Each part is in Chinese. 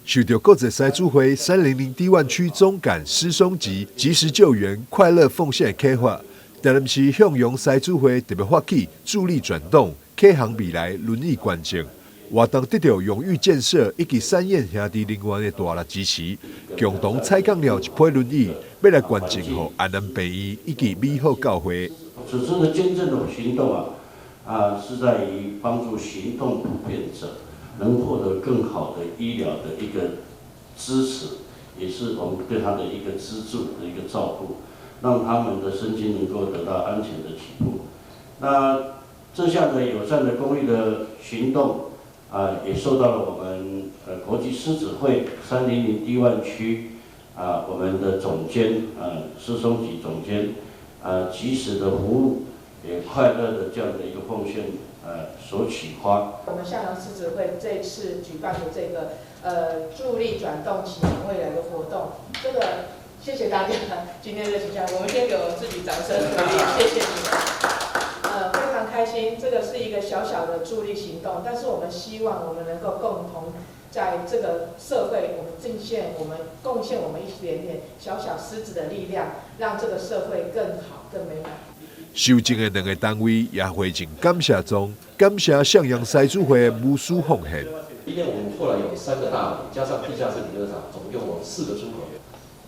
受到国际狮主会300低湾区总干师松级及时救援快乐奉献的启发，台南市向阳狮主会特别发起助力转动启航未来轮椅捐赠，活动得到永裕建设以及三燕兄弟人员的大力支持，共同采购了1批轮椅，要来捐赠给安南病院以及美好教会。此次的捐赠的行动是在于帮助行动不便者能获得更好的医疗的一个支持，也是我们对他的一个资助的一个照顾，让他们的身心能够得到安全的起步。那这项的友善的公益的行动也受到了我们国际狮子会300低湾区我们的总监施松吉总监及时的服务，也快乐的这样的一个奉献所启发。我们向阳狮子会这次举办的这个助力转动启航未来的活动，这个谢谢大家今天的请假，我们先给我们自己掌声鼓励，谢谢你们。非常开心，这个是一个小小的助力行动，但是我们希望我们能够共同在这个社会，我们贡献我们一点点小小狮子的力量，让这个社会更好、更美满。受赠的2个单位也汇进感谢中，感谢向阳狮主会的无私奉献。今天我们后来有3个大楼，加上地下室停车场，总共有4个出口。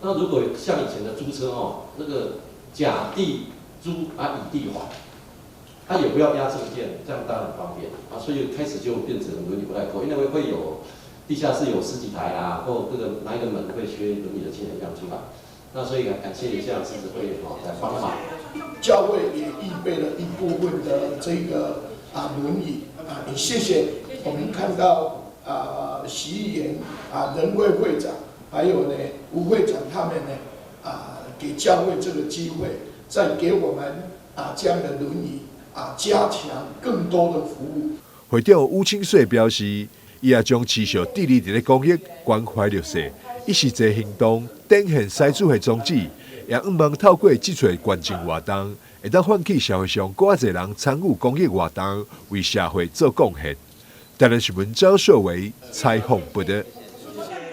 那如果像以前的租车那个甲地租乙地还，也不要押证件，这样当然很方便所以开始就变成轮椅不太够，因为会有地下室有10几台或这个哪一个门会缺轮椅的亲人这样出来。那所以感谢一下狮子会来帮忙。教会也预备了一部分的这个轮椅也谢谢我们看到徐议员仁惠会长还有呢吴会长他们呢给教会这个机会，再给我们这样的轮椅加强更多的服务。会长吴清水表示，伊也将持续致力在公益关怀弱势，一时这行动展现狮主会宗旨，也希望透过这撮捐赠活动，会当唤起社会上更多人参与公益活动，为社会做贡献。台南新闻赵秀维采访报道。